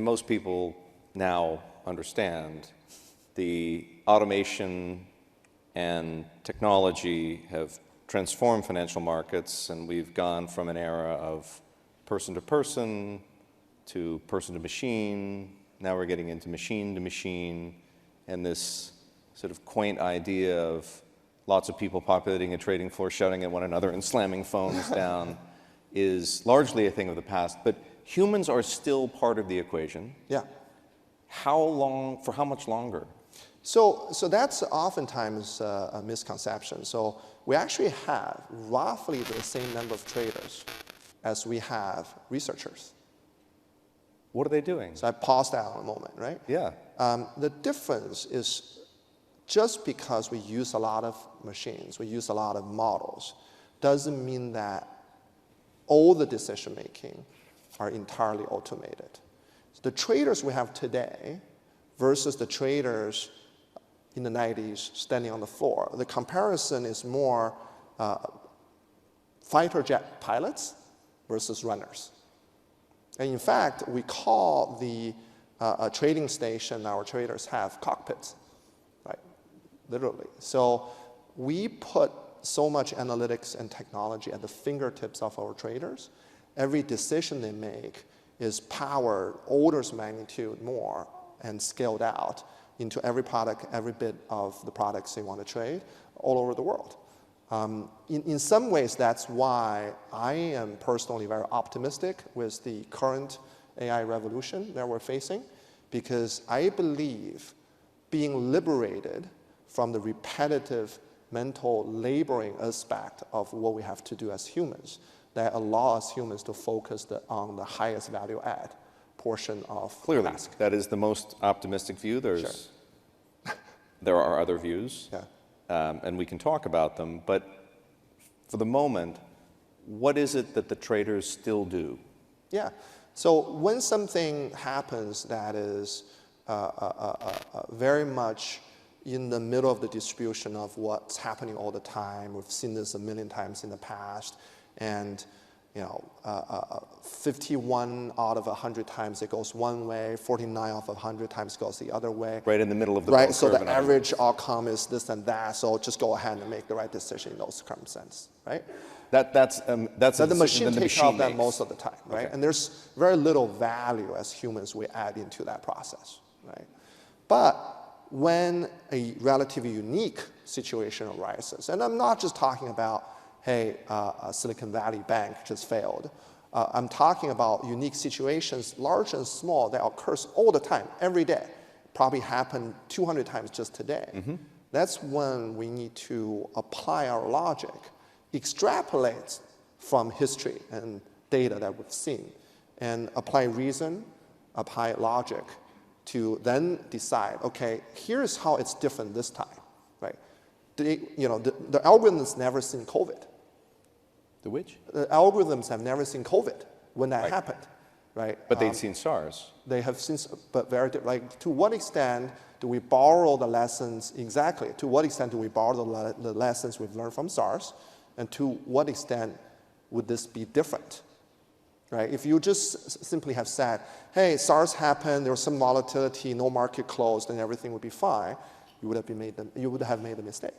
Most people now understand the automation and technology have transformed financial markets, and we've gone from an era of person to person to machine. Now we're getting into machine to machine, and this sort of quaint idea of lots of people populating a trading floor, shouting at one another and slamming phones down is largely a thing of the past. But humans are still part of the equation. Yeah. How long, for how much longer? So that's oftentimes a misconception. So we actually have roughly the same number of traders as we have researchers. What are they doing? So I paused out a moment, right? Yeah. The difference is just because we use a lot of machines, we use a lot of models, doesn't mean that all the decision making are entirely automated. So the traders we have today versus the traders in the 90s standing on the floor, the comparison is more fighter jet pilots versus runners. And in fact, we call the trading station our traders have cockpits, right? Literally. So we put so much analytics and technology at the fingertips of our traders. Every decision they make is powered orders of magnitude more and scaled out into every product, every bit of the products they want to trade all over the world. In some ways, that's why I am personally very optimistic with the current AI revolution that we're facing, because I believe being liberated from the repetitive mental laboring aspect of what we have to do as humans, that allow us humans to focus on the highest value add portion of Clearly, the task. that is the most optimistic view. There are other views, and we can talk about them, but for the moment, what is it that the traders still do? Yeah, so when something happens that is very much in the middle of the distribution of what's happening all the time, we've seen this a million times in the past, and 51 out of 100 times it goes one way, 49 out of 100 times goes the other way. Right in the middle of the right. So the average outcome is this and that. So just go ahead and make the right decision in those circumstances, right? That's the machine takes care of that most of the time, right? Okay. And there's very little value as humans we add into that process, right? But when a relatively unique situation arises, and I'm not just talking about, hey, Silicon Valley Bank just failed. I'm talking about unique situations, large and small, that occurs all the time, every day. Probably happened 200 times just today. Mm-hmm. That's when we need to apply our logic, extrapolate from history and data that we've seen, and apply reason, apply logic to then decide, okay, here's how it's different this time, right? The algorithms never seen COVID. The which? The algorithms have never seen COVID when that happened, right? But they've seen SARS. They have seen, but very different. Like, to what extent do we borrow the lessons, exactly, to what extent do we borrow the lessons we've learned from SARS, and to what extent would this be different, right? If you just simply have said, hey, SARS happened, there was some volatility, no market closed, and everything would be fine, you would have made a mistake.